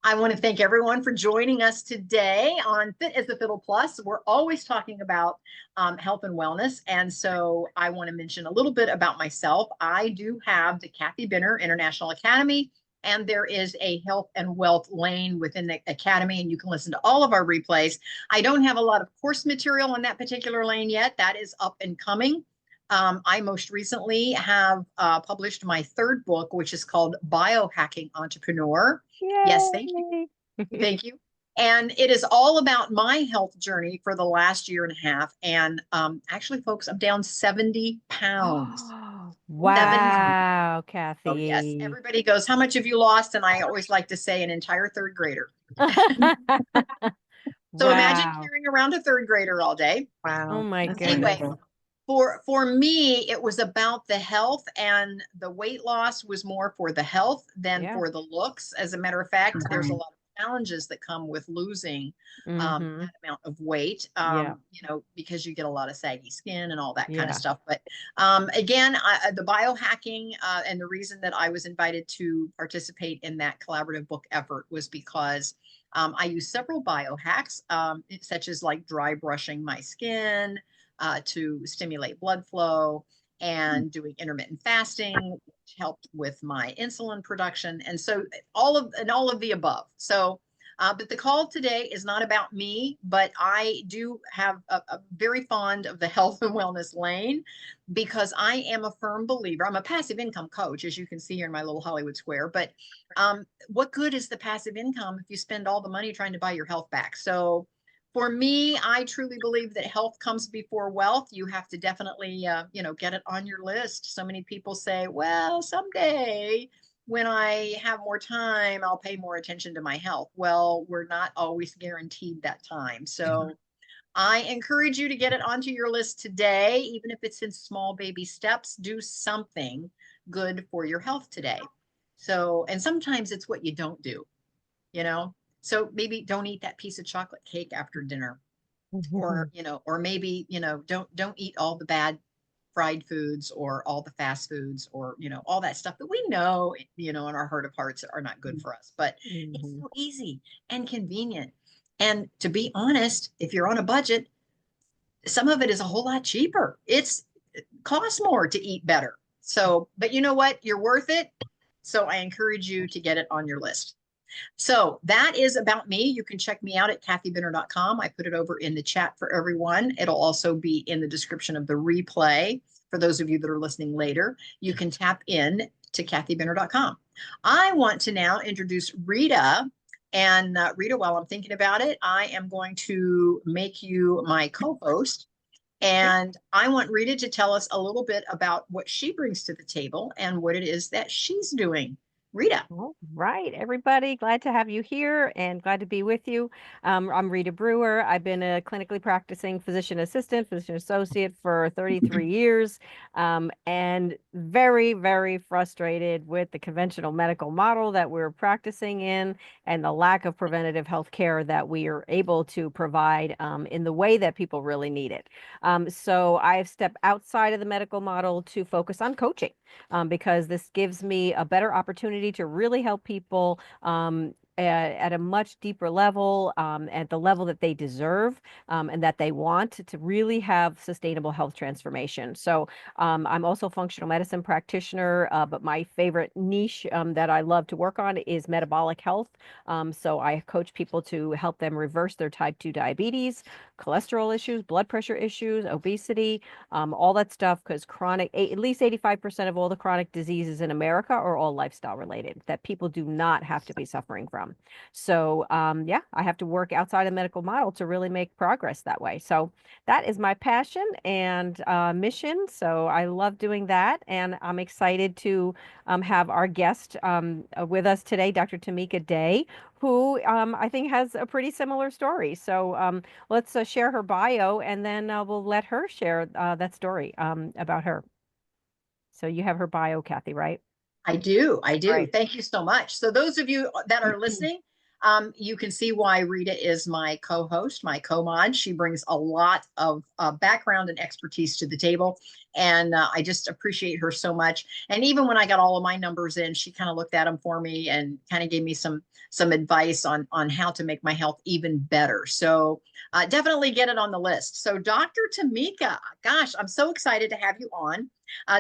I want to thank everyone for joining us today on Fit as the Fiddle Plus. We're always talking about health and wellness. And so I want to mention a little bit about myself. I do have the Kathy Benner International Academy, and there is a health and wealth lane within the academy, and you can listen to all of our replays. I don't have a lot of course material on that particular lane yet. That is up and coming. I most recently have published my third book, which is called Biohacking Entrepreneur. Yes, thank you. Yay! Thank you. And it is all about my health journey for the last year and a half. And actually, folks, I'm down 70 pounds. 70. Wow, Oh, yes. Kathy. Everybody goes, how much have you lost? And I always like to say an entire third grader. So imagine Wow. carrying around a third grader all day. Oh Wow. my That's Anyway, goodness. wonderful. for me, it was about the health, and the weight loss was more for the health than Yeah. for the looks. As a matter of fact, there's a Mhm. lot of challenges that come with losing Mm-hmm. that amount of weight, Yeah. because you get a lot of saggy skin and all that kind of Yeah. stuff. But again, the biohacking and the reason that I was invited to participate in that collaborative book effort was because I use several biohacks, such as like dry brushing my skin, to stimulate blood flow, and doing intermittent fasting, which helped with my insulin production. And so all of the above. So, but the call today is not about me, but I do have a very fond of the health and wellness lane, because I am a firm believer. I'm a passive income coach, as you can see here in my little Hollywood square. But what good is the passive income if you spend all the money trying to buy your health back? So for me, I truly believe that health comes before wealth. You have to definitely, get it on your list. So many people say, well, someday when I have more time, I'll pay more attention to my health. Well, we're not always guaranteed that time. So I encourage you to get it onto your list today, even if it's in small baby steps. Do something good for your health today. So, and sometimes it's what you don't do, you know? So maybe don't eat that piece of chocolate cake after dinner, or, or maybe, don't eat all the bad fried foods or all the fast foods, or, all that stuff that we know, in our heart of hearts are not good for us. But it's Mm-hmm. so easy and convenient. And to be honest, if you're on a budget, some of it is a whole lot cheaper. It costs more to eat better. So, but you know what? You're worth it. So I encourage you to get it on your list. So that is about me. You can check me out at kathybenner.com. I put it over in the chat for everyone. It'll also be in the description of the replay for those of you that are listening later. You can tap in to kathybenner.com. I want to now introduce Rita. And Rita, while I'm thinking about it, I am going to make you my co-host. And I want Rita to tell us a little bit about what she brings to the table and what it is that she's doing. Rita. All right, everybody, glad to have you here and glad to be with you. I'm Rita Brewer. I've been a clinically practicing physician assistant, physician associate for 33 years, and very, very frustrated with the conventional medical model that we're practicing in and the lack of preventative health care that we are able to provide in the way that people really need it. So I've stepped outside of the medical model to focus on coaching, because this gives me a better opportunity to really help people at a much deeper level, at the level that they deserve, and that they want to really have sustainable health transformation. So I'm also a functional medicine practitioner, but my favorite niche that I love to work on is metabolic health. So I coach people to help them reverse their type 2 diabetes, cholesterol issues, blood pressure issues, obesity, all that stuff, because at least 85% of all the chronic diseases in America are all lifestyle related that people do not have to be suffering from. So, yeah, I have to work outside of medical model to really make progress that way. So that is my passion and mission. So I love doing that. And I'm excited to have our guest with us today, Dr. Tomeka Day, who I think has a pretty similar story. So let's share her bio, and then we'll let her share that story about her. So you have her bio, Kathy, right? I do. I do. Right. Thank you so much. So those of you that are listening, You can see why Rita is my co-host, my co-mod. She brings a lot of background and expertise to the table, and I just appreciate her so much. And even when I got all of my numbers in, she kind of looked at them for me and kind of gave me some advice on how to make my health even better. So definitely get it on the list. So Dr. Tomeka, gosh, I'm so excited to have you on.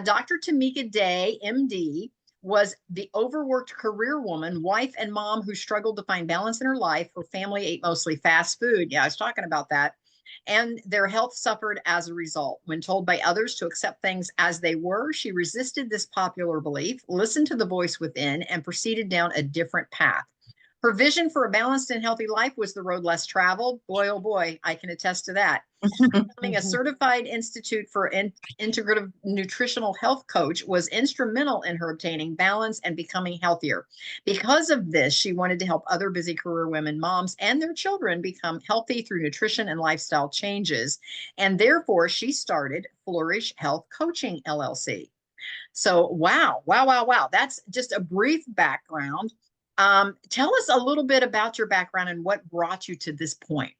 Dr. Tomeka Day, MD, was the overworked career woman, wife, and mom who struggled to find balance in her life. Her family ate mostly fast food. Yeah, I was talking about that. And their health suffered as a result. When told by others to accept things as they were, she resisted this popular belief, listened to the voice within, and proceeded down a different path. Her vision for a balanced and healthy life was the road less traveled. Boy, oh boy, I can attest to that. Becoming a certified Institute for Integrative Nutritional Health Coach was instrumental in her obtaining balance and becoming healthier. Because of this, she wanted to help other busy career women, moms, and their children become healthy through nutrition and lifestyle changes. And therefore, she started Flourish Health Coaching, LLC. So, wow, wow, wow, wow. That's just a brief background. Tell us a little bit about your background and what brought you to this point.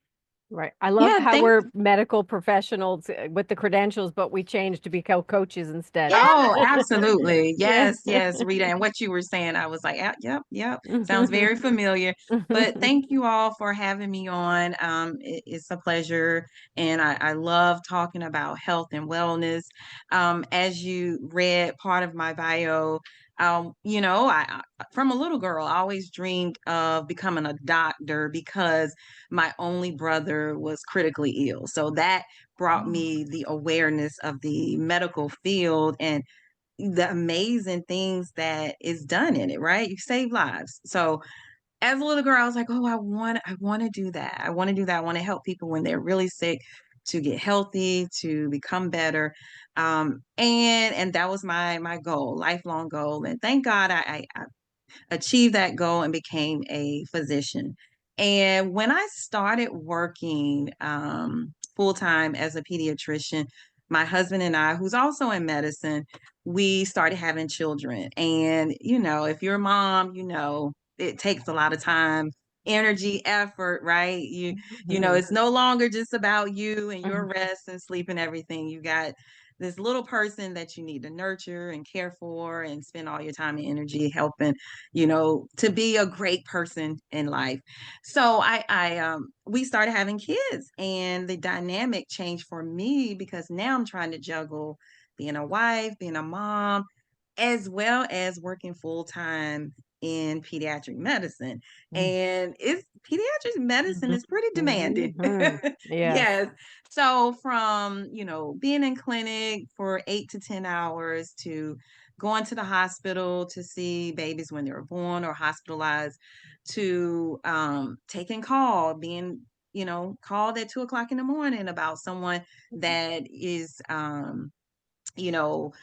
Right. I love Yeah, how thank we're medical professionals with the credentials, but we changed to become coaches instead. Yeah. Oh, absolutely. Yeah. Yes, yes, Rita. And what you were saying, I was like, yep, yep. Sounds very familiar. But thank you all for having me on. It's a pleasure. And I love talking about health and wellness. As you read part of my bio, from a little girl, I always dreamed of becoming a doctor because my only brother was critically ill. So that brought me the awareness of the medical field and the amazing things that is done in it, right? You save lives. So as a little girl, I was like, oh, I want to do that. I want to do that. I want to help people when they're really sick to get healthy, to become better. And that was my goal, lifelong goal. And thank God I achieved that goal and became a physician. And when I started working full time as a pediatrician, my husband and I, who's also in medicine, we started having children. And, if you're a mom, it takes a lot of time, energy, effort, right? It's no longer just about you and your rest and sleep and everything. You got this little person that you need to nurture and care for and spend all your time and energy helping, to be a great person in life. So we started having kids, and the dynamic changed for me because now I'm trying to juggle being a wife, being a mom, as well as working full time in pediatric medicine. And it's pediatric medicine is pretty demanding. Yes. Yes. So from, being in clinic for 8 to 10 hours to going to the hospital to see babies when they were born or hospitalized to taking call, being, called at 2 o'clock in the morning about someone that is, you know,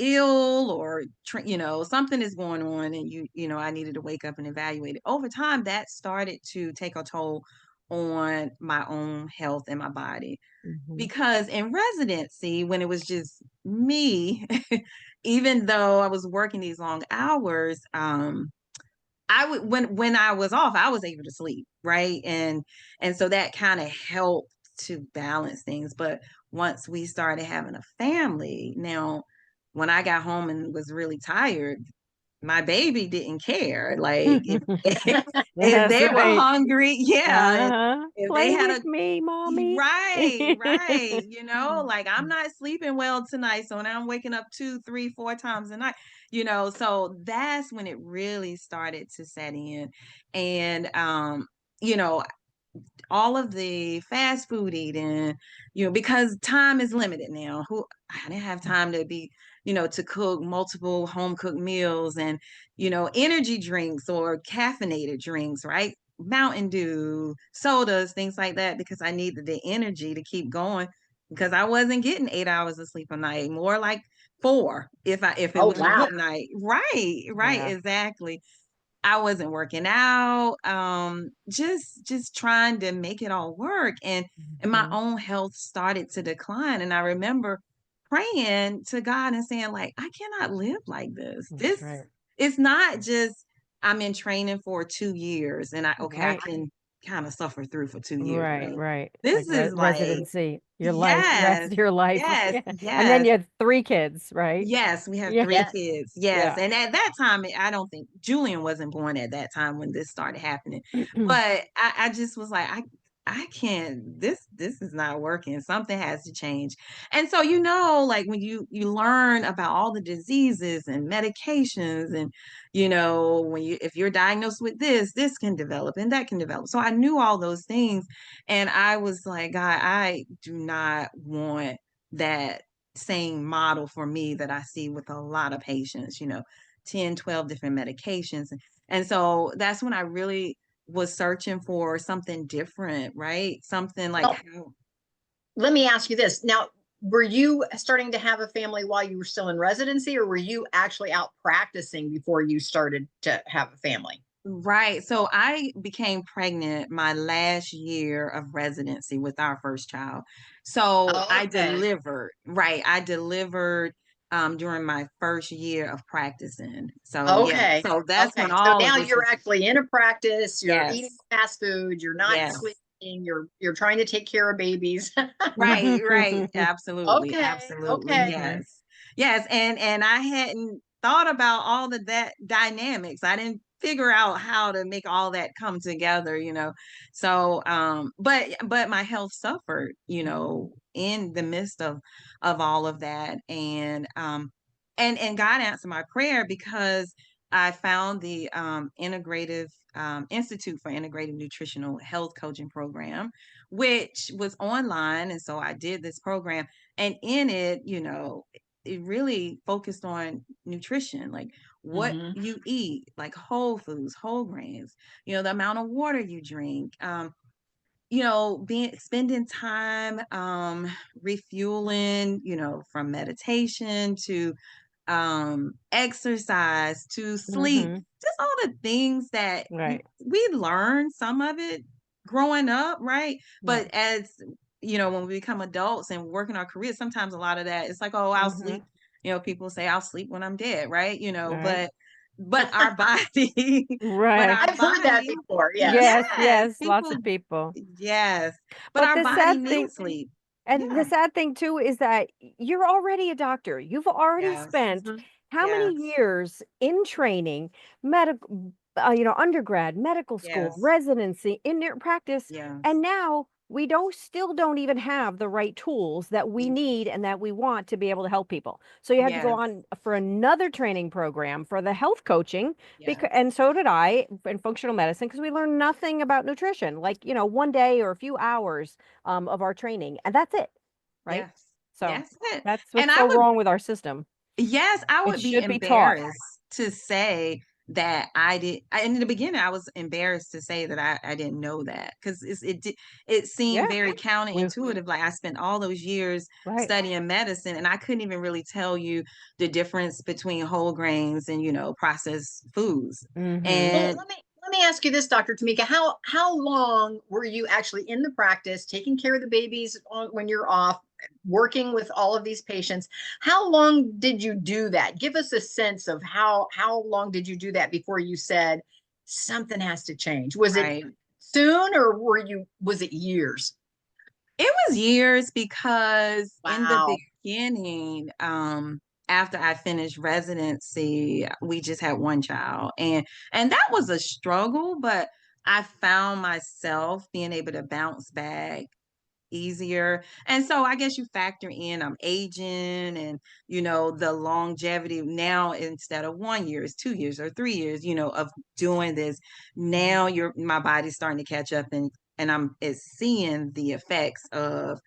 ill or something is going on and I needed to wake up and evaluate it. Over time that started to take a toll on my own health and my body, because in residency when it was just me, even though I was working these long hours, I would when I was off I was able to sleep, right? And so that kind of helped to balance things. But once we started having a family, now when I got home and was really tired, my baby didn't care. Like if That's they were right. hungry, yeah, if they Play had with a me, mommy. right, like I'm not sleeping well tonight, so now I'm waking up 2, 3, 4 times a night, so that's when it really started to set in. And you know all of the fast food eating, because time is limited now. I didn't have time to be, to cook multiple home cooked meals and, energy drinks or caffeinated drinks, right? Mountain Dew, sodas, things like that, because I needed the energy to keep going because I wasn't getting 8 hours of sleep a night, more like 4 if it Oh, was a wow. good night. Right, Yeah. exactly. I wasn't working out, just trying to make it all work. And my own health started to decline. And I remember praying to God and saying, like, I cannot live like this. That's This right. it's not just I'm in training for 2 years, and I Right. can kind of suffer through for 2 years, Right, right? right. Like This is like, residency, your life, the rest yes, of your life. yes, Yeah. And then yes. you had 3 kids, right? Yes, we have Yeah. 3 Yes. kids. Yes, Yeah. and at that time, I don't think Julian wasn't born at that time when this started happening. But I just was like, I can't. This is not working. Something has to change. And so, like when you learn about all the diseases and medications, and when if you're diagnosed with this can develop and that can develop. So I knew all those things, and I was like, God, I do not want that same model for me that I see with a lot of patients, 10, 12 different medications. And so that's when I really was searching for something different, right? Something like Well, how. let me ask you this. Now, were you starting to have a family while you were still in residency, or were you actually out practicing before you started to have a family? Right. So I became pregnant my last year of residency with our first child. So I Okay. delivered, right. I delivered during my first year of practicing. So yeah. Okay. So that's when Okay. So all of now this you're was. actually in a practice, you're eating Yes. fast food, you're not Yes. sleeping, you're trying to take care of babies. Right, right. Absolutely. Okay. Absolutely. Okay. Mhm. Yes. Yes. And I hadn't thought about all of that dynamics. I didn't figure out how to make all that come together. So but my health suffered, in the midst of all of that. And God answered my prayer because I found the integrative Institute for Integrative Nutritional Health Coaching program, which was online. And so I did this program, and in it, it really focused on nutrition, like what Hmm. you eat, like whole foods, whole grains, the amount of water you drink, being spending time refueling, from meditation to exercise to sleep, Mhm. just all the things that Right. we learned some of it growing up, right? Right. But as when we become adults and work in our careers, sometimes a lot of that it's like, oh, I'll Mhm. sleep. People say I'll sleep when I'm dead, right? Right. But our body, but Right. our I've heard that body, before. Yes. Yes, yes, yes, lots people, of people. yes, but But our the body sad thing needs sleep. And the Yeah, sad thing too is that you're already a doctor. You've already yes, spent how many yes, years in training, medical, undergrad, medical school, yes, residency, in your practice, yes, and now we don't even have the right tools that we need and that we want to be able to help people. So you have to go yes, on for another training program for the health coaching because, yes, and so did I in functional medicine because we learned nothing about nutrition, like, one day or a few hours of our training, and that's it, right? yes. So That's it. that's And what's so wrong with our system. yes, I It would be should be taught. embarrassed to say that in the beginning, I was embarrassed to say that I didn't know that because it seemed Yeah, very we counterintuitive. Like I spent all those years right. studying medicine, and I couldn't even really tell you the difference between whole grains and processed foods. Mhm. Well, And let me ask you this, Dr. Tomeka. How long were you actually in the practice, taking care of the babies when you're off, working with all of these patients? How long did you do that? Give us a sense of how long did you do that before you said something has to change? Was it right. soon, or was it years? It was years because in the Wow. beginning, after I finished residency, we just had one child, and that was a struggle, but I found myself being able to bounce back easier. And so I guess you factor in I'm aging, and the longevity now, instead of 1 year is 2 years or 3 years, of doing this. Now my body's starting to catch up, and I'm is seeing the effects of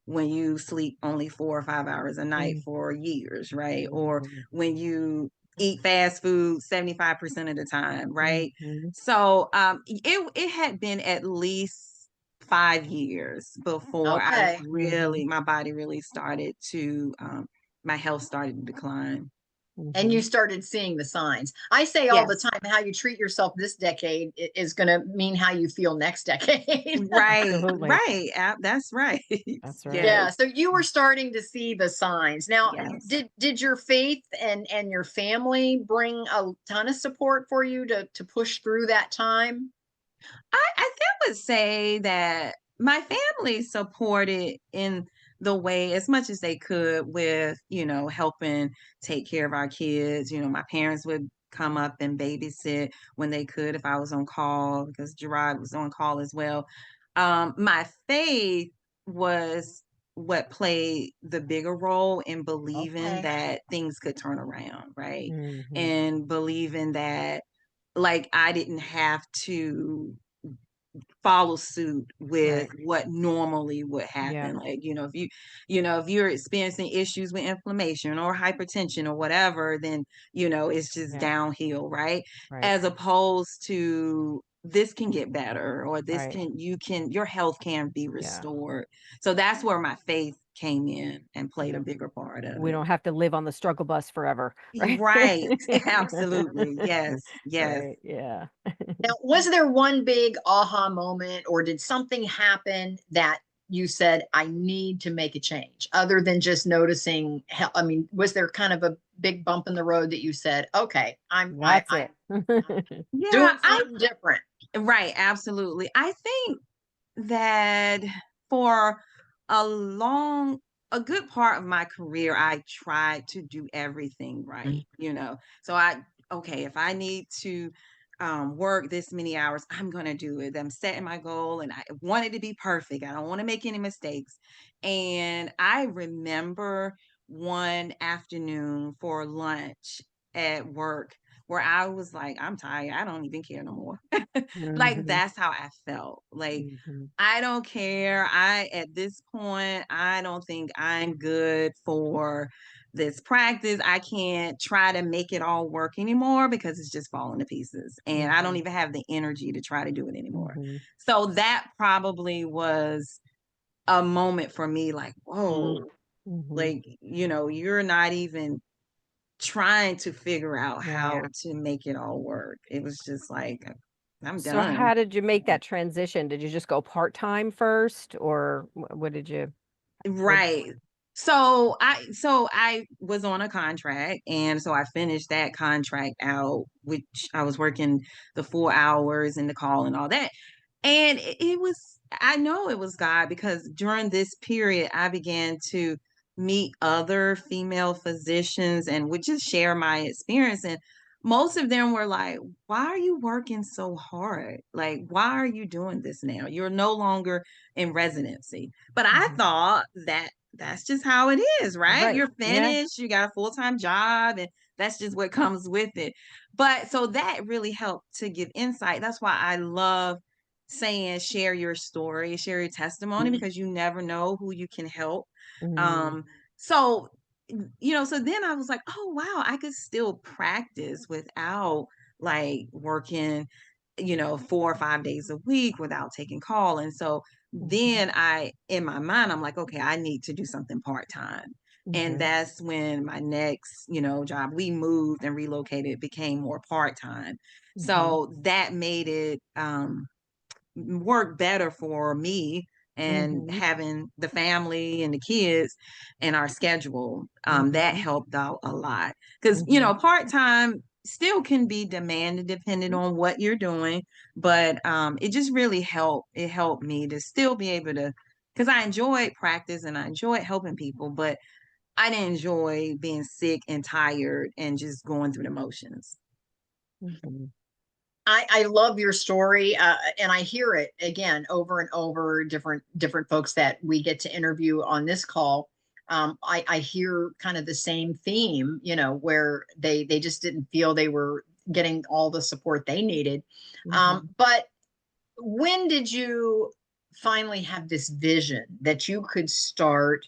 when you sleep only 4 or 5 hours a night Mhm. for years, right? Or when you eat fast food 75% of the time, right? Mhm. So it had been at least 5 years before Okay. Mhm. my body really started to my health started to decline. And you started seeing the signs. I say all the Yes. time, how you treat yourself this decade is going to mean how you feel next decade. Right, Absolutely. right. That's right. That's right. Yes, Yeah, so you were starting to see the signs. Now, yes. did your faith and your family bring a ton of support for you to push through that time? I still would say that my family supported in the way as much as they could with, helping take care of our kids. My parents would come up and babysit when they could if I was on call because Gerard was on call as well. My faith was what played the bigger role in believing Okay. that things could turn around, right? Mm-hmm. And believing that like I didn't have to follow suit with Right. what normally would Yeah. happen. Like, if you're experiencing issues with inflammation or hypertension or whatever, then, it's just Yeah. downhill, right? Right. As opposed to this can get better or Right. your health can be Yeah. restored. So that's where my faith came in and played a Yeah. bigger part of We it. don't have to live on the struggle bus forever, right? Right. Absolutely. Yes. Yes. Right. Yeah. Now, was there one big aha moment, or did something happen that you said, I need to make a change, other than just noticing? I mean, was there kind of a big bump in the road that you said, okay, That's it. I'm Yeah, doing something different? right, absolutely. I think that for a long a good part of my career, I tried to do everything right. So okay, if I need to work this many hours, I'm gonna do it. I'm setting my goal and I want it to be perfect. I don't want to make any mistakes. And I remember one afternoon for lunch at work where I was like, I'm tired. I don't even care no more. Like Mhm. that's how I felt. Like Mhm. I don't care. At this point, I don't think I'm good for this practice. I can't try to make it all work anymore because it's just falling to pieces. And I don't Mhm. even have the energy to try to do it anymore. Mhm. So that probably was a moment for me like, whoa, Mhm. like, you're not even trying to figure out Yeah. how to make it all work. It was just like, I'm So done. how did you make that transition? Did you just go part-time first, or what did you what Right. So I was on a contract and so I finished that contract out, which I was working the 4 hours and the call and all that. And it was, I know it was God because during this period, I began to meet other female physicians and would just share my experience. And most of them were like, why are you working so hard? Like, why are you doing this now? You're no longer in residency. But I Mhm. thought that that's just how it is, right? Right. You're Yeah. finished, you got a full time job, and that's just what comes with it. But so that really helped to give insight. That's why I love saying share your story, share your testimony because you never know who you can help. Mm. Um, so so then I was like, oh wow, I could still practice without like working, 4 or 5 days a week without taking call. And so Mhm. then in my mind, I'm like, okay, I need to do something part-time. And Mhm. that's when my next, job, we moved and relocated, became more part-time. Mhm. So that made it work better for me and Mhm. having the family and the kids and our schedule. That Mhm. helped out a lot because Mhm. part-time still can be demanded depending on what you're doing, but it just really helped me to still be able to, because I enjoyed practice and I enjoyed helping people, but I didn't enjoy being sick and tired and just going through the motions. Mhm. I love your story, and I hear it again over and over. Different folks that we get to interview on this call. I hear kind of the same theme, where they just didn't feel they were getting all the support they needed. Mhm. But when did you finally have this vision that you could start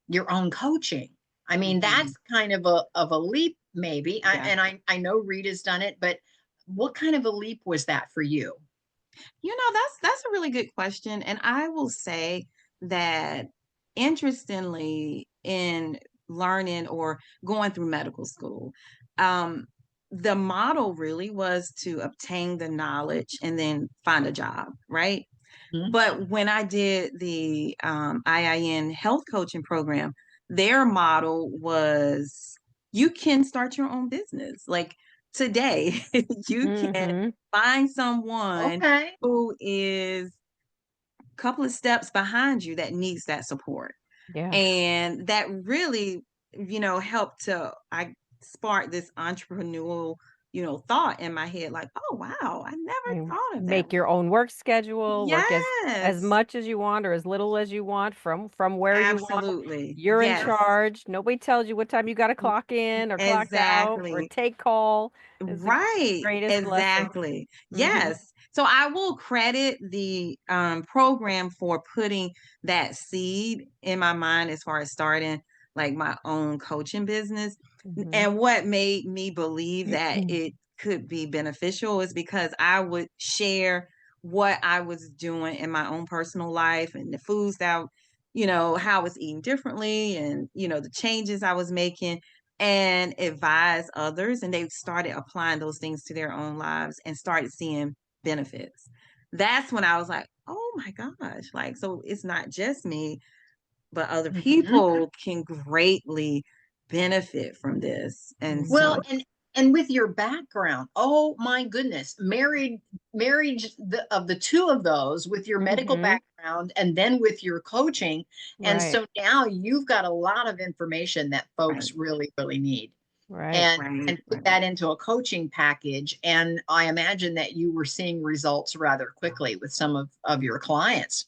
your own coaching? I mean, that's Mhm. kind of a leap, maybe. Yeah. I know Rita's done it, but what kind of a leap was that for you? That's a really good question. And I will say that interestingly, in learning or going through medical school. The model really was to obtain the knowledge and then find a job, right? Mhm. But when I did the IIN health coaching program, their model was you can start your own business. Like today, you can Mm-hmm. find someone Okay. who is a couple of steps behind you that needs that support. Yeah. And that really, helped to I spark this entrepreneurial, thought in my head, like, oh wow, I never You thought of that. make your own work schedule, work as Yes, much as you want or as little as you want from where you want. absolutely. You're in Yes. charge. Nobody tells you what time you got to clock in or clock out or Exactly. take call. It's the Right. greatest blessing. Exactly. Hmm. Yes. So I will credit the program for putting that seed in my mind as far as starting like my own coaching business. Hmm. And what made me believe that it could be beneficial is because I would share what I was doing in my own personal life and the foods that, how I was eating differently and, the changes I was making and advise others. And they started applying those things to their own lives and started seeing benefits. That's when I was like, oh my gosh, like, so it's not just me, but other Mhm. people can greatly benefit from this. And Well, so, and with your background, oh my goodness, marriage of the two of those with your medical Hmm. background and then with your coaching. And Right. so now you've got a lot of information that right, folks really, really need. Right. And right, put right. that into a coaching package. And I imagine that you were seeing results rather quickly with some of your clients.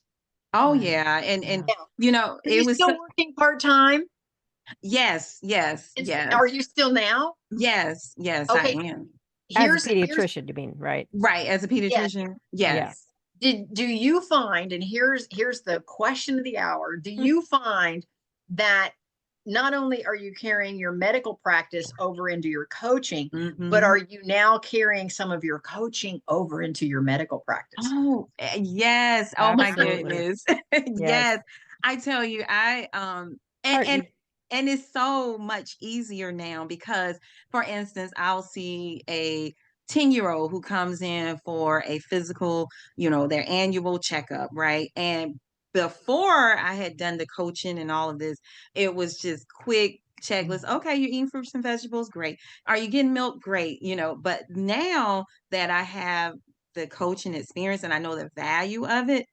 Oh Right. yeah. And Yeah. Yeah. Are it you was still working part-time? yes, yes, Are yes, you still now? yes, yes, I Okay, am. As a here's pediatrician, you mean, right? Right. As a yes. pediatrician, Yeah. yes. Do you find, and here's the question of the hour, do Mm. you find that not only are you carrying your medical practice over into your coaching, but Hmm. are you now carrying some of your coaching over into your medical practice? Oh, yes. Oh my Absolutely. goodness. Yes. Yes. I tell you, I and Are and you? and it's so much easier now because for instance, I'll see a 10-year-old who comes in for a physical, their annual checkup, right? And before I had done the coaching and all of this, it was just quick checklist. Okay, you're eating fruits and vegetables, great. Are you getting milk? Great, but now that I have the coaching experience and I know the value of it,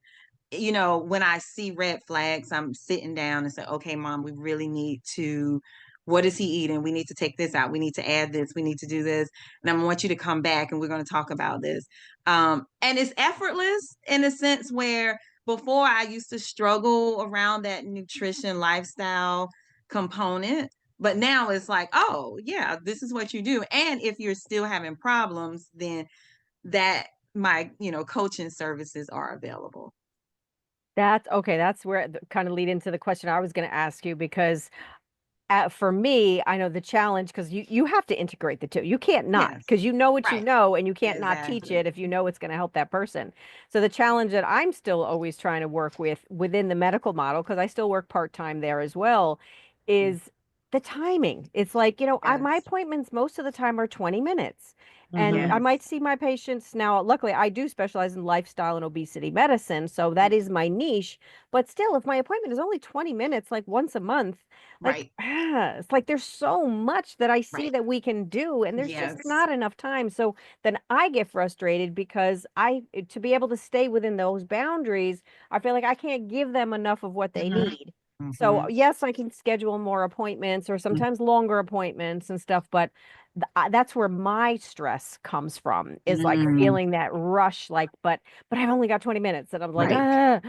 when I see red flags, I'm sitting down and say, okay, mom, we really need to, what is he eating? We need to take this out. We need to add this. We need to do this. And I want you to come back and we're going to talk about this. And it's effortless in a sense where before I used to struggle around that nutrition lifestyle component. But now it's like, oh, yeah, this is what you do. And if you're still having problems, then that my coaching services are available. That's okay. That's where kind of lead into the question I was going to ask you because for me, I know the challenge because you have to integrate the two. You can't not Yes. because you know what you Right. know and you can't not teach Exactly. it if you know it's going to help that person. So the challenge that I'm still always trying to work with within the medical model, because I still work part-time there as well, is the timing. It's like, my Yes. appointments most of the time are 20 minutes. And Mhm. I might Yes. see my patients now. Luckily, I do specialize in lifestyle and obesity medicine. So that is my niche. But still, if my appointment is only 20 minutes, like once a month, like, Right. it's like there's so much that I see Right. that we can do, and there's just Yes. not enough time. So then I get frustrated because to be able to stay within those boundaries, I feel like I can't give them enough of what they Mhm. need. So Hmm. yes, I can schedule more appointments or sometimes longer appointments and stuff, but that's where my stress comes from is like Mm. feeling that rush, like, but I've only got 20 minutes, and I'm like, Right.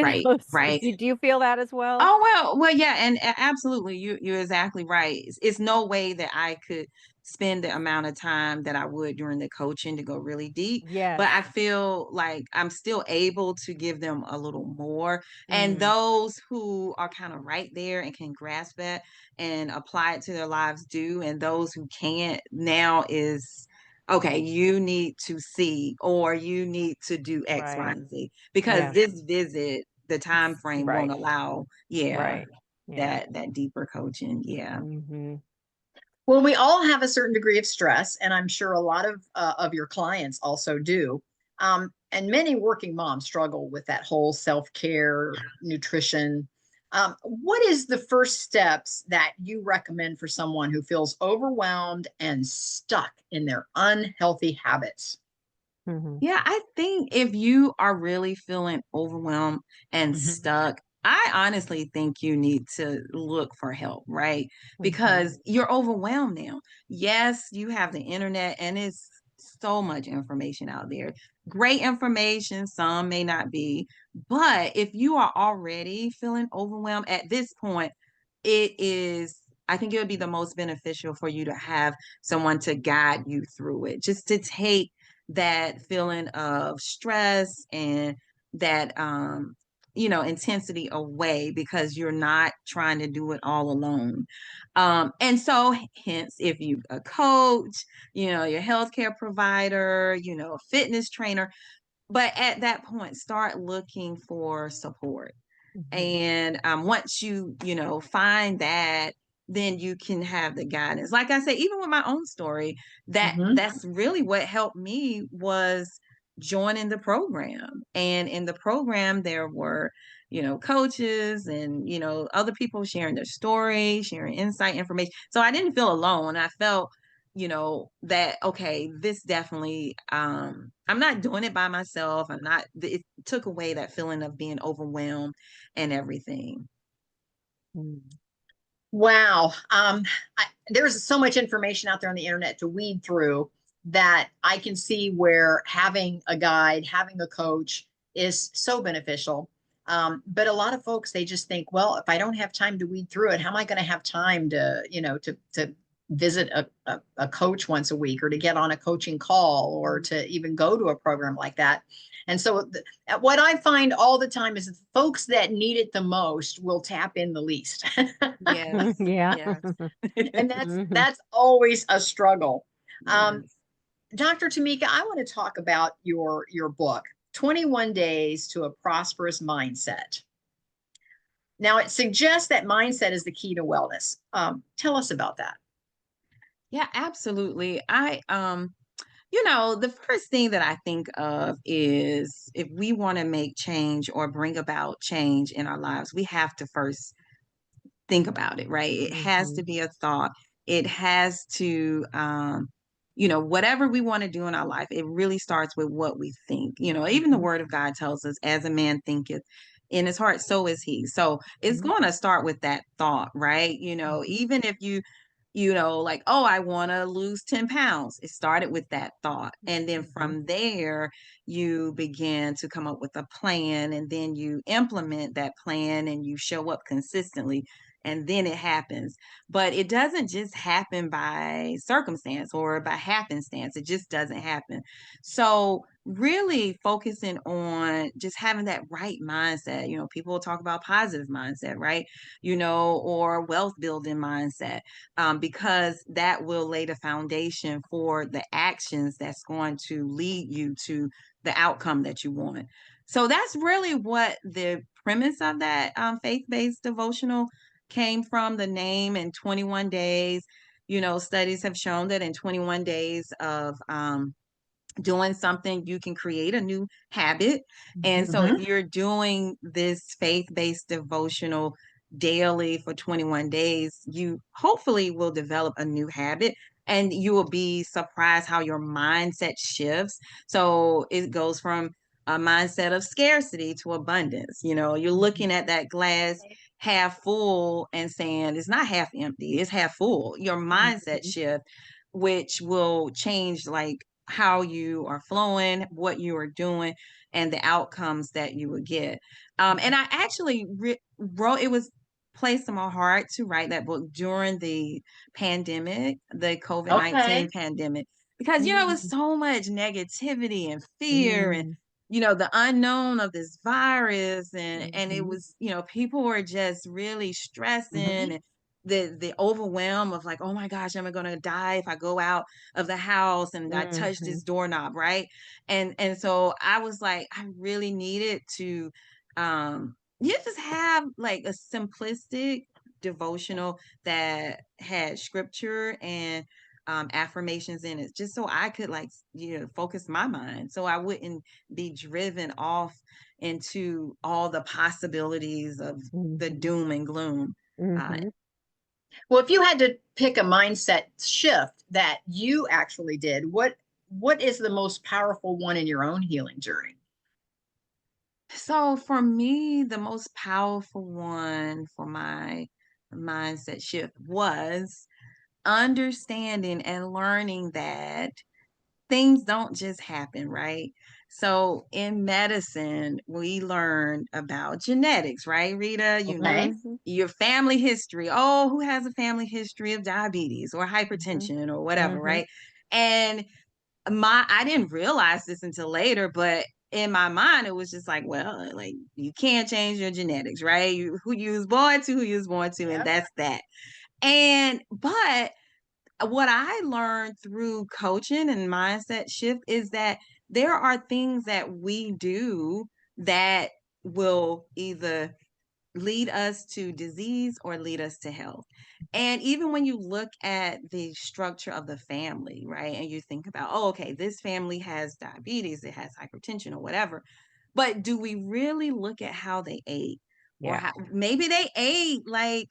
Right. Right. do you feel that as well? Oh well, yeah, and absolutely, you're exactly right. It's no way that I could spend the amount of time that I would during the coaching to go really deep, but Yes. I feel like I'm still able to give them a little more. And Mm, those who are kind of right there and can grasp that and apply it to their lives do, and those who can't now is okay, you need to see or you need to do X, Y, right. and Z because Yeah. this visit the time frame won't Right. allow. Yeah. Right. that deeper coaching. Yeah. Mm-hmm. Well, we all have a certain degree of stress, and I'm sure a lot of your clients also do. And many working moms struggle with that whole self-care, nutrition. What is the first steps that you recommend for someone who feels overwhelmed and stuck in their unhealthy habits? Mm-hmm. Yeah, I think if you are really feeling overwhelmed and Mhm. stuck, I honestly think you need to look for help, right? Mm-hmm. Because you're overwhelmed now. Yes, you have the internet and it's so much information out there. Great information, some may not be. But if you are already feeling overwhelmed at this point, I think it would be the most beneficial for you to have someone to guide you through it, just to take that feeling of stress and that intensity away, because you're not trying to do it all alone. And so hence, if you a coach, your healthcare provider, a fitness trainer, but at that point start looking for support. Mm-hmm. And once you find that, then you can have the guidance. Like I say, even with my own story, Mhm. that's really what helped me was joining the program. And in the program there were coaches and other people sharing their story, sharing insight information, so I didn't feel alone. I felt that okay, this definitely, I'm not doing it by myself. It took away that feeling of being overwhelmed and everything. Mm-hmm. Wow. There's so much information out there on the internet to weed through that I can see where having a guide, having a coach is so beneficial. But a lot of folks, they just think, well, if I don't have time to weed through it, how am I going to have time to, to visit a coach once a week, or to get on a coaching call, or to even go to a program like that? And so what I find all the time is the folks that need it the most will tap in the least. Yes. Yeah. Yes. And Mm-hmm. that's always a struggle. Um, Yes. Dr. Tomeka, I want to talk about your book, 21 Days to a Prosperous Mindset. Now, it suggests that mindset is the key to wellness. Tell us about that. Yeah, absolutely. The first thing that I think of is if we want to make change or bring about change in our lives, we have to first think about it, right? It has Mm-hmm. to be a thought. It has to, whatever we want to do in our life, it really starts with what we think. Even the Mhm, word of God tells us, as a man thinketh in his heart, so is he. So it's going to start with that thought, right? mhm, Even if like, oh, I want to lose 10 pounds. It started with that thought. And then Mhm. from there, you begin to come up with a plan, and then you implement that plan and you show up consistently. And then it happens. But it doesn't just happen by circumstance or by happenstance. It just doesn't happen. So, really focusing on just having that right mindset. People will talk about positive mindset, right? Or wealth building mindset, because that will lay the foundation for the actions that's going to lead you to the outcome that you want. So that's really what the premise of that faith-based devotional came from, the name. And 21 days, studies have shown that in 21 days of doing something, you can create a new habit. And so if mhm, you're doing this faith-based devotional daily for 21 days, you hopefully will develop a new habit, and you will be surprised how your mindset shifts. So it goes from a mindset of scarcity to abundance. You're looking mhm, at that glass half full and saying it's not half empty, it's half full. Your mindset mhm, shift, which will change like how you are flowing, what you are doing, and the outcomes that you would get. And I actually wrote, it was placed in my heart to write that book during the pandemic, the COVID-19 okay. pandemic, because, it was Mm, so much negativity and fear and, Mm. the unknown of this virus. And it mhm, was, people were just really stressing, mhm, and the overwhelm of like, oh my gosh, am I going to die if I go out of the house and I touched this Mhm. doorknob, right? And so I was like, I really needed to you just have like a simplistic devotional that had scripture and affirmations in it, just so I could like, focus my mind, so I wouldn't be driven off into all the possibilities of the Mhm. doom and gloom. Mhm. Well, if you had to pick a mindset shift that you actually did, what is the most powerful one in your own healing journey? So for me, the most powerful one for my mindset shift was understanding and learning that things don't just happen, right? So in medicine, we learn about genetics, right, Rita? Okay. Mhm. Your family history. Oh, who has a family history of diabetes or Mhm. hypertension or whatever, Mhm. right? And I didn't realize this until later, but in my mind, it was just like, well, like you can't change your genetics, right? Who you was born to, who you was born to, and Yep. that's that. But what I learned through coaching and mindset shift is that there are things that we do that will either lead us to disease or lead us to health. And even when you look at the structure of the family, right, and you think about, oh, okay, this family has diabetes, it has hypertension or whatever, but do we really look at how they ate? Or Yeah. how maybe they ate like,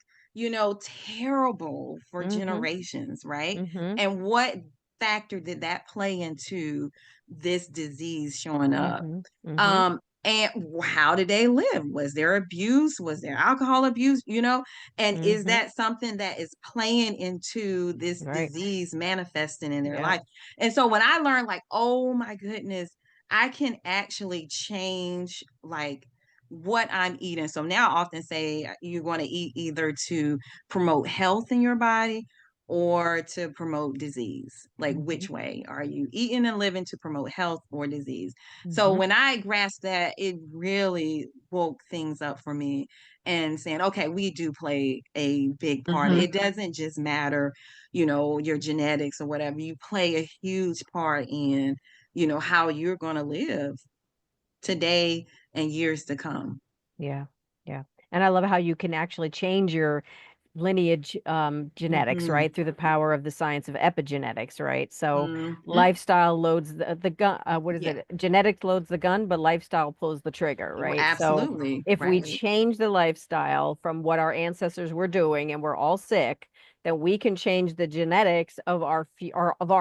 terrible for Mhm. generations, right? Mhm. And what factor did that play into this disease showing up? Mhm. Mhm. And how did they live? Was there abuse? Was there alcohol abuse? And is Mhm. that something that is playing into this Right. disease manifesting in their Yeah. life? And so when I learned, like, oh my goodness, I can actually change like what I'm eating. So now I often say you're going to eat either to promote health in your body or to promote disease. Like, Mhm. which way are you eating and living to promote health or disease? So Mhm. when I grasped that, it really woke things up for me and saying, okay, we do play a big part. Mhm. It doesn't just matter, your genetics or whatever. You play a huge part in, how you're going to live today and years to come. Yeah. Yeah. And I love how you can actually change your lineage genetics, Mm-hmm. right? Through the power of the science of epigenetics, right? So Mm-hmm. lifestyle loads the gun, what is Yeah, it? Genetics loads the gun, but lifestyle pulls the trigger, right? So absolutely. if we Right. change the lifestyle from what our ancestors were doing and we're all sick, then we can change the genetics of our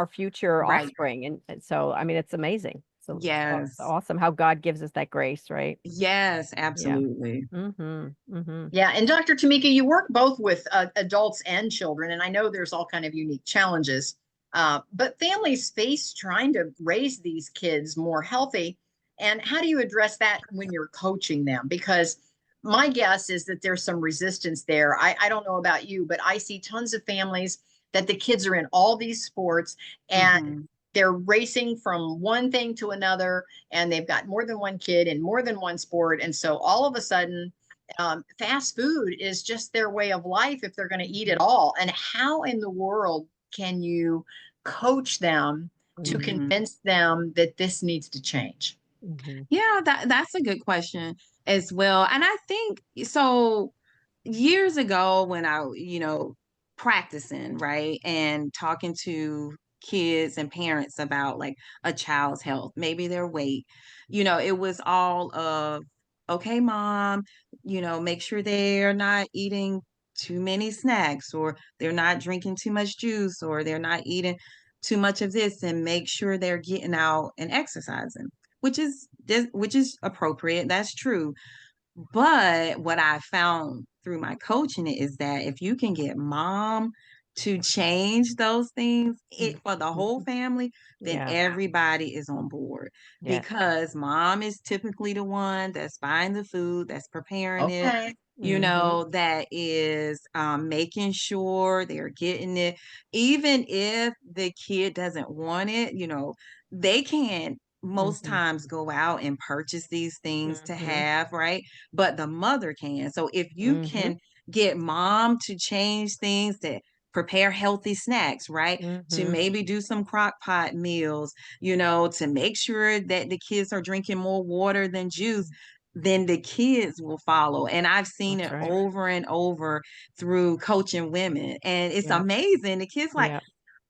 future Right. offspring. And so I mean it's amazing. So it's Yes. awesome how God gives us that grace, right? Yes, Yeah. absolutely. Mm-hmm. Mm-hmm. Yeah, and Dr. Tomeka, you work both with adults and children, and I know there's all kind of unique challenges. But families face trying to raise these kids more healthy. And how do you address that when you're coaching them? Because my guess is that there's some resistance there. I don't know about you, but I see tons of families that the kids are in all these sports and Mm-hmm. they're racing from one thing to another, and they've got more than one kid in more than one sport. And so all of a sudden, fast food is just their way of life if they're going to eat it all. And how in the world can you coach them to Mm-hmm. Mm-hmm. convince them that this needs to change? Mm-hmm. Yeah, that's a good question as well. And I think so years ago when I, practicing, right, and talking to kids and parents about like a child's health, maybe their weight, it was all of, okay, mom, make sure they're not eating too many snacks or they're not drinking too much juice or they're not eating too much of this and make sure they're getting out and exercising, which is appropriate. That's true. But what I found through my coaching is that if you can get mom to change those things for the whole Mhm. family, then Yeah. everybody is on board Yes. because mom is typically the one that's buying the food, that's preparing it, Okay. Mhm. that is making sure they're getting it. Even if the kid doesn't want it, they can most Mhm. times go out and purchase these things to Mhm. have, right? But the mother can. So if you Mhm. can get mom to change things, to prepare healthy snacks, right? To Mhm. maybe do some crock pot meals, to make sure that the kids are drinking more water than juice. then the kids will follow. And I've seen That's it right. over and over through coaching women. And it's Yeah. amazing. The kids like, Yeah.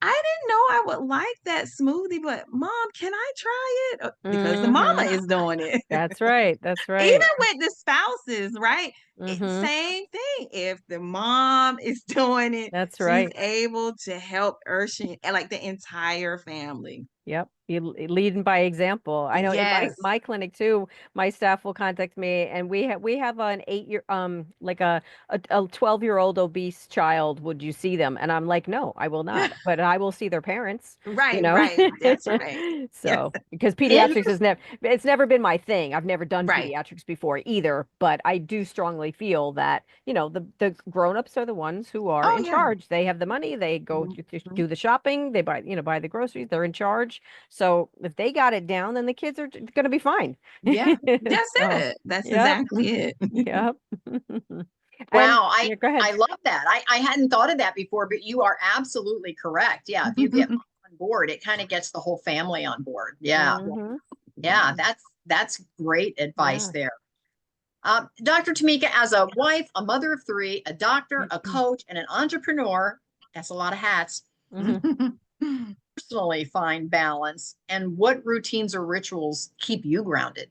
I didn't know I would like that smoothie, but mom, can I try it? Because the mama Mhm. is doing it. That's right. That's Even right. with the spouses, right? Mhm. Same thing. If the mom is doing it, That's she's right. able to help Urshan and like the entire family. Yep. You leading by example. I know in Yes. my clinic too, my staff will contact me and we have an 8-year like a 12-year-old obese child. Would you see them? And I'm like, no, I will not. But I will see their parents, you Right, know. right. That's right. Yeah. So because In pediatrics is never it's never been my thing. I've never done Right. pediatrics before either, but I do strongly feel that, the grown-ups are the ones who are Oh in yeah. charge. They have the money, they go to Mhm. do the shopping, they buy the groceries, they're in charge. So if they got it down, then the kids are going to be fine. Yeah. That's So, it. That's yep, exactly it. yep. And Wow, yeah, go ahead. I love that. I hadn't thought of that before, but you are absolutely correct. Yeah, if you get mom on board, it kind of gets the whole family on board. Yeah. Hmm. Yeah, that's great advice Yeah. there. Dr. Tomeka, as a wife, a mother of three, a doctor, a coach, and an entrepreneur, that's a lot of hats, Hmm. personally find balance, and what routines or rituals keep you grounded?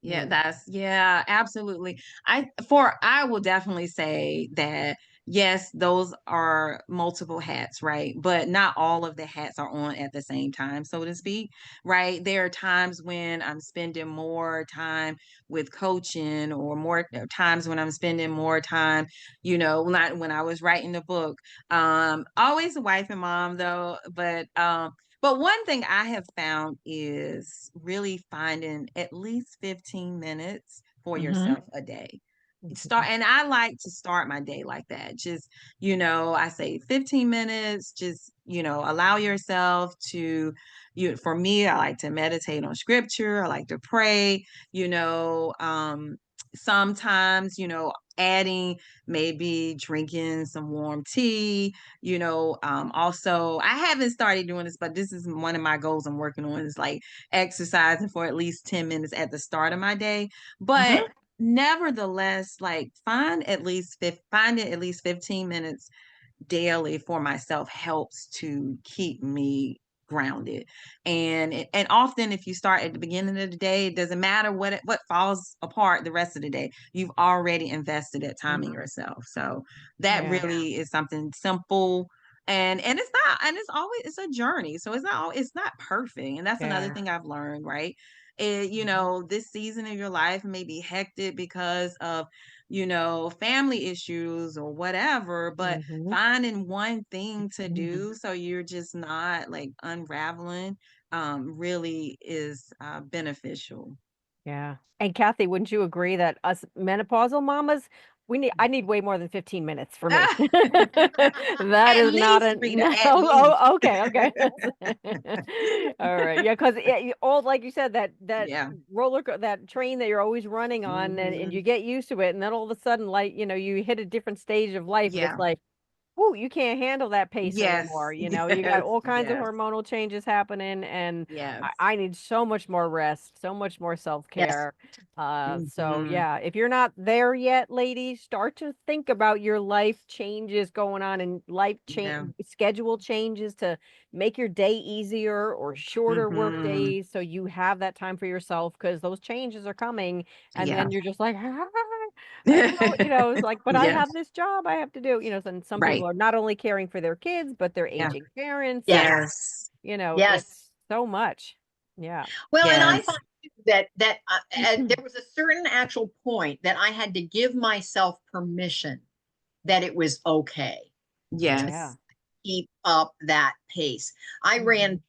Yeah, yeah, absolutely. I will definitely say that yes, those are multiple hats, right? But not all of the hats are on at the same time, so to speak, right? There are times when I'm spending more time with coaching or more times when I'm spending more time, not when I was writing the book. Always a wife and mom though, but one thing I have found is really finding at least 15 minutes for Mm-hmm. yourself a day. And I like to start my day like that. Just, I say 15 minutes, just, allow yourself to for me, I like to meditate on scripture. I like to pray, sometimes, adding maybe drinking some warm tea, also I haven't started doing this, but this is one of my goals I'm working on is like exercising for at least 10 minutes at the start of my day. But Mm-hmm. nevertheless, like finding at least 15 minutes daily for myself helps to keep me grounded. And often if you start at the beginning of the day, it doesn't matter what falls apart the rest of the day. You've already invested that time in yourself. So that Yeah. really is something simple. And it's not, and it's a journey. So it's not perfect. And that's another Yeah. thing I've learned, right? This season of your life may be hectic because of family issues or whatever, but Hmm. finding one thing to do so you're just not like unraveling really is beneficial. Yeah. And Kathy, wouldn't you agree that us menopausal mamas, I need way more than 15 minutes for me. That At is not least, a Rita, no. at least. Oh, okay, okay. All right. Yeah, because old, like you said, that Yeah. that train that you're always running on, and you Hmm. get used to it, and then all of a sudden, like, you hit a different stage of life, and it's Yeah. like, oh, you can't handle that pace anymore. Yes. You got Yes. all kinds of Yes. hormonal changes happening, and Yes. I need so much more rest, so much more Yes. self-care. So Hmm. yeah, if you're not there yet, ladies, start to think about your life changes going on and life Yeah. change schedule changes to make your day easier or shorter work Hmm. days so you have that time for yourself because those changes are coming and Yeah. then you're just like, "Ah, I don't, it's like, but I Yes. have this job I have to do, and some people Right. are not only caring for their kids, but their Yeah. aging parents and, Yes. Yes. Yes. it's so much. Yeah. Well, and I Yes. find there was a certain actual point that I had to give myself permission that it was okay to Yeah. Yes. keep up that pace. I Mhm. ran,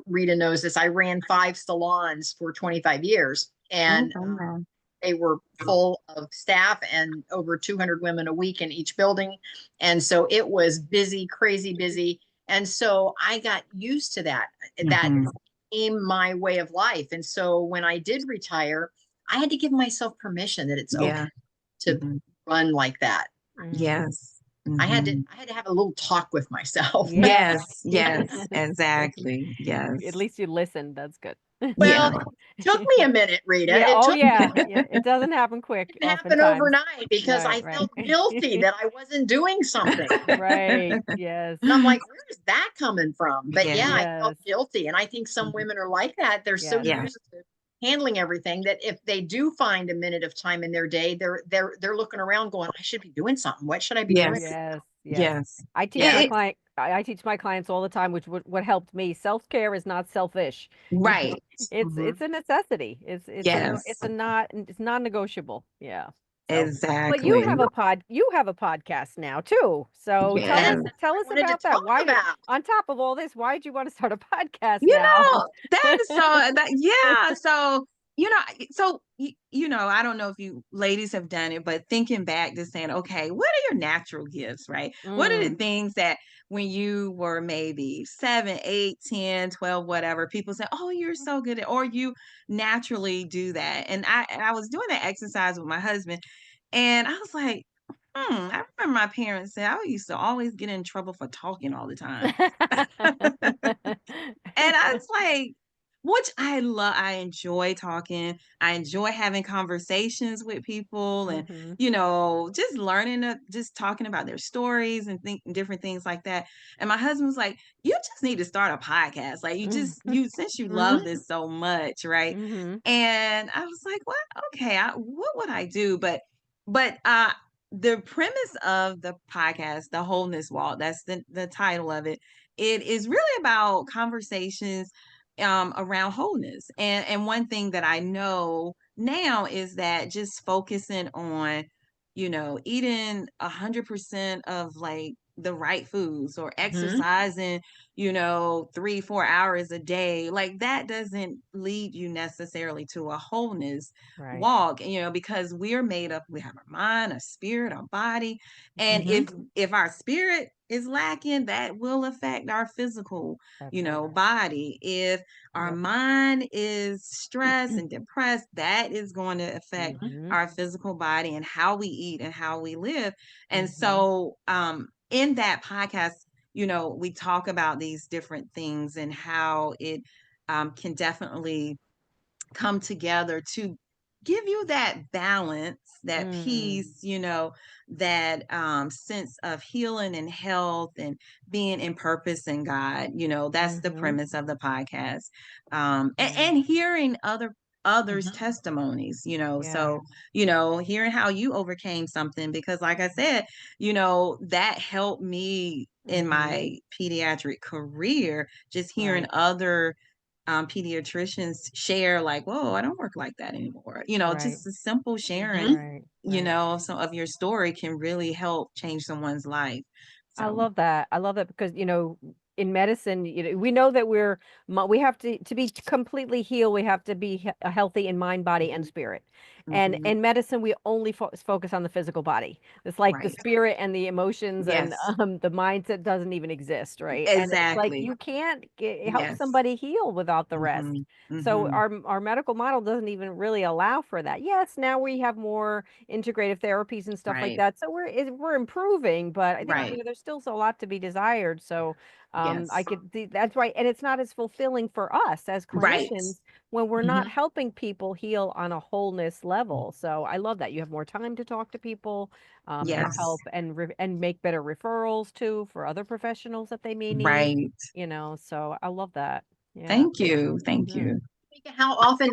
Rita knows this, I ran 5 salons for 25 years, Oh, and wow. they were full of staff and over 200 women a week in each building. And so it was busy, crazy busy. And so I got used to that. That Hmm. became my way of life. And so when I did retire, I had to give myself permission that it's okay Yeah. to Hmm. run like that. Mhm. Yes. Hmm. I had to have a little talk with myself. Yeah. Yes. Yes. Exactly. At Yes. least you listened. That's good. Yeah. Well, it took me a minute, Rita. Yeah. It Oh, took yeah. Yeah. It doesn't happen quick Didn't happen oftentimes. overnight because Right, I right. felt guilty that I wasn't doing something. Right. Yes. And I'm like, where is that coming from? But yeah, Yeah. I felt Yes. guilty. And I think some women are like that. They're so Yes. Yeah. used to handling everything that if they do find a minute of time in their day, they're looking around going, I should be doing something. What should I be doing? Yes. Yes. Yes. Yes. I teach Yeah. my client. I teach my clients all the time, which what helped me. Self-care is not selfish. You know, Right. it's a necessity. It's Yes. a not it's non-negotiable. Yeah. So, but Exactly. you have a podcast now too. So Yes. tell I us wanted to about that. talk Why did about. on top of all this, why did you want to start a podcast You now? know, that is so that yeah. So, I don't know if you ladies have done it, but thinking back to saying, okay, what are your natural gifts, right? What are the Mm. things that when you were maybe 7, 8, 10, 12, whatever, people say, oh, you're so good at, or you naturally do that. And I was doing that exercise with my husband, and I was like, I remember my parents said I used to always get in trouble for talking all the time. And I was like, which I love, I enjoy talking. I enjoy having conversations with people and, Mhm. just learning, just talking about their stories and different things like that. And my husband was like, you just need to start a podcast. Like since you love Mhm. this so much, right? Mhm. And I was like, well, okay, what would I do? But the premise of the podcast, the Wholeness Walk, that's the title of it. It is really about conversations around wholeness. And one thing that I know now is that just focusing on, eating 100% of like the right foods or Mhm. exercising, 3-4 hours a day, like that doesn't lead you necessarily to a wholeness Right. walk, because we're made up, we have our mind, a spirit, our body. And Mhm. if our spirit is lacking, that will affect our physical, That's right. body. If our Yep. mind is stressed and depressed, that is going to affect Mhm. our physical body and how we eat and how we live. And Mhm. so in that podcast, we talk about these different things and how it can definitely come together to give you that balance, that Mm. peace, that sense of healing and health and being in purpose in God. That's the Mhm. premise of the podcast. And, Mm. and hearing others' Mhm. testimonies, Yeah. so, hearing how you overcame something, because like I said, that helped me in Mhm. my pediatric career, just hearing Right. other pediatricians share like, whoa, I don't work like that anymore. Right. Just a simple sharing, Mhm. Right. Right. some of your story can really help change someone's life. I So love that. I love that because, in medicine, we know that we have to be completely healed. We have to be healthy in mind, body, and spirit. And mhm, in medicine, we only focus on the physical body. It's like the right. spirit and the emotions and Yes, the mindset doesn't even exist, right? And it's like exactly. you can't help Yes. somebody heal without the rest. Hmm. So Hmm. our medical model doesn't even really allow for that. Yes, now we have more integrative therapies and stuff like Right. that. So we're improving, but I think Right. there's still a lot to be desired. So I Yes. could that's right, and it's not as fulfilling for us as Right. clinicians when we're not Mhm. helping people heal on a wholeness level. So I love that you have more time to talk to people and Yes. help and make better referrals too for other professionals that they may need. Right. So I love that. Yeah. Thank you. Thank Hmm. you. Tamika, how often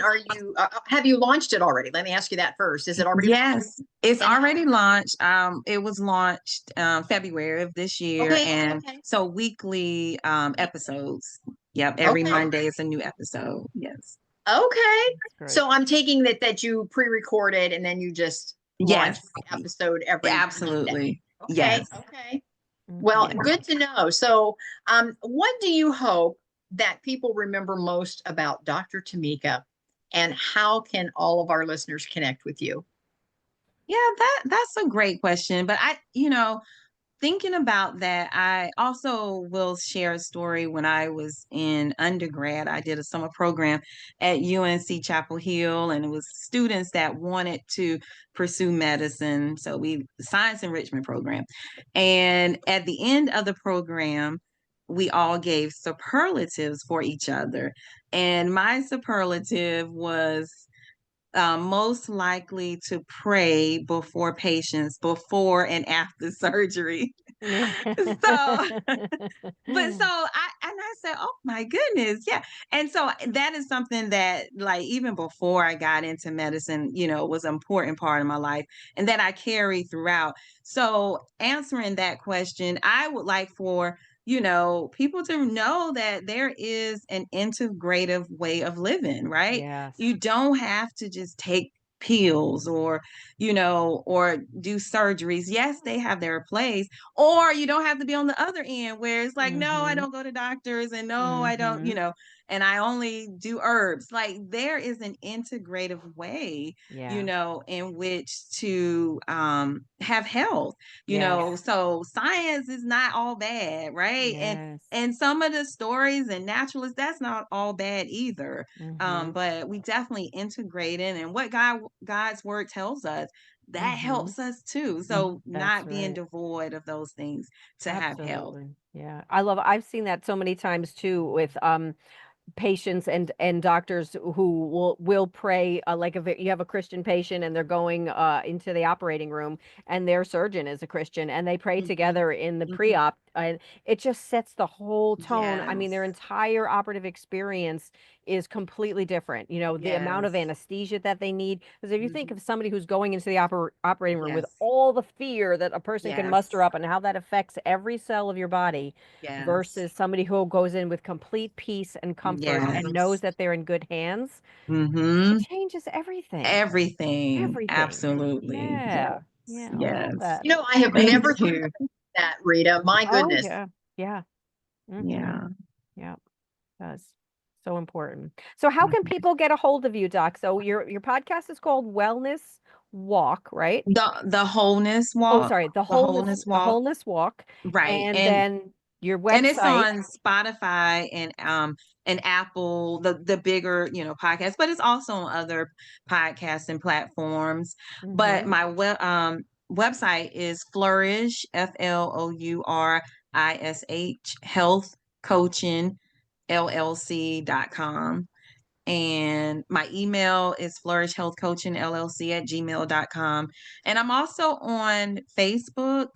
have you launched it already? Let me ask you that first. Is it already launched? Yes, it's And already launched. It was launched February of this year, okay, and okay, so weekly episodes. Yep, every okay, Monday is a new episode. Yes. okay. That's great. So I'm taking that you pre-recorded and then you just launch Yes, the episode every Monday. absolutely. Okay, Yes. okay. Well, Hmm. Yes. good to know. So, what do you hope that people remember most about Dr. Tamika, and how can all of our listeners connect with you? Yeah, that's a great question. But thinking about that, I also will share a story. When I was in undergrad, I did a summer program at UNC Chapel Hill, and it was students that wanted to pursue medicine. So the science enrichment program. And at the end of the program, we all gave superlatives for each other. And my superlative was most likely to pray before patients before and after surgery. So but so I said, oh my goodness, yeah. And so that is something that, like, even before I got into medicine, was an important part of my life and that I carry throughout. So answering that question, I would like for people to know that there is an integrative way of living, right? Yes. You don't have to just take pills or or do surgeries. Yes, they have their place, or you don't have to be on the other end where it's like, no, I don't go to doctors, and no, I don't, and I only do herbs. Like, there is an integrative way, in which to have health, so science is not all bad, right? And some of the stories and naturalists, that's not all bad either. But we definitely integrate in, and what God's word tells us, that helps us too. So not being devoid of those things to have health. Absolutely. Yeah. I've seen that so many times too with patients and doctors who will pray, like if you have a Christian patient and they're going into the operating room and their surgeon is a Christian and they pray together in the pre-op, and it just sets the whole tone. I mean, their Yes. entire operative experience is completely different. The amount of Yes. anesthesia that they need, because if you think of somebody who's going into the operating room with Yes. all the fear that a person can muster Yes. up and how that affects every cell of your body, Yes. versus somebody who goes in with complete peace and comfort Yes. and knows that they're in good hands, Mm-hmm. it changes everything. Everything. Everything. Absolutely. Yes. Yeah. Yeah. I love Yes. that. I have Thank never thought you. of that, Rita. My Oh, goodness. yeah. Yeah. Yeah. Yeah. That's so important. So how can people get a hold of you, Doc? So your podcast is called Wellness Walk, right? The wholeness Oh, walk. sorry, The wholeness the walk. wholeness walk. Right. And then your And it's website. on Spotify and Apple, the bigger, podcasts, but it's also on other podcasting platforms. But my website is Flourish, FLOURISH, Health Coaching LLC.com. And my email is flourishhealthcoachingllc@gmail.com. And I'm also on Facebook,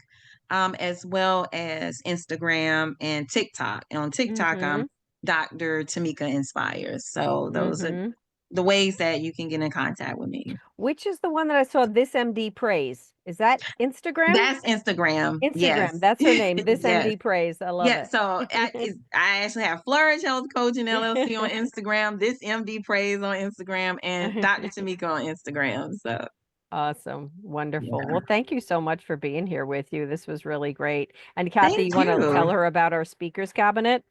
as well as Instagram and TikTok. And on TikTok, I'm Dr. Tomeka Inspires. So those are the ways that you can get in contact with me. Which is the one that I saw, This MD Praise? Is that Instagram? That's Instagram. Yes. Instagram. That's her name. This Yes. MD Praise. I love Yeah, it. so I actually have Flourish Health Coaching LLC on Instagram, This MD Praise on Instagram, and Dr. Tomeka on Instagram. So Awesome. Wonderful. yeah. Well, thank you so much for being here with you. This was really great. And Kathy, Thank you want to tell you. her about our speakers cabinet?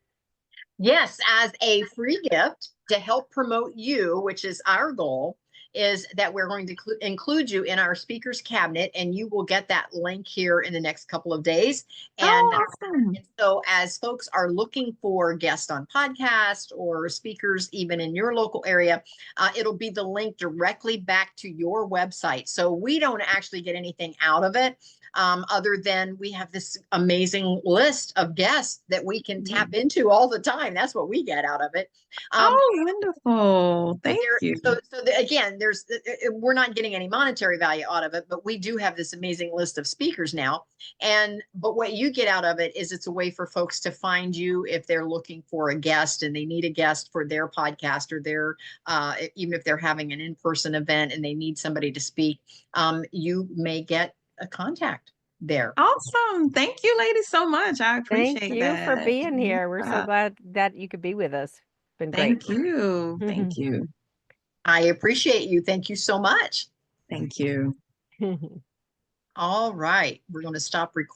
Yes, as a free gift to help promote you, which is our goal, is that we're going to include you in our speakers cabinet, and you will get that link here in the next couple of days. And, Awesome. and so as folks are looking for guests on podcast or speakers, even in your local area, it'll be the link directly back to your website. So we don't actually get anything out of it. Other than we have this amazing list of guests that we can tap into all the time. That's what we get out of it. Wonderful. Thank you. Again, we're not getting any monetary value out of it, but we do have this amazing list of speakers now. But what you get out of it is it's a way for folks to find you if they're looking for a guest and they need a guest for their podcast, or even if they're having an in-person event and they need somebody to speak, you may get a contact there. Awesome. Thank you, ladies, so much. I appreciate Thank you that. for being here. We're so glad that you could be with us. It's been great. Thank you. Thank you. I appreciate you. Thank you so much. Thank you. All right. We're going to stop recording.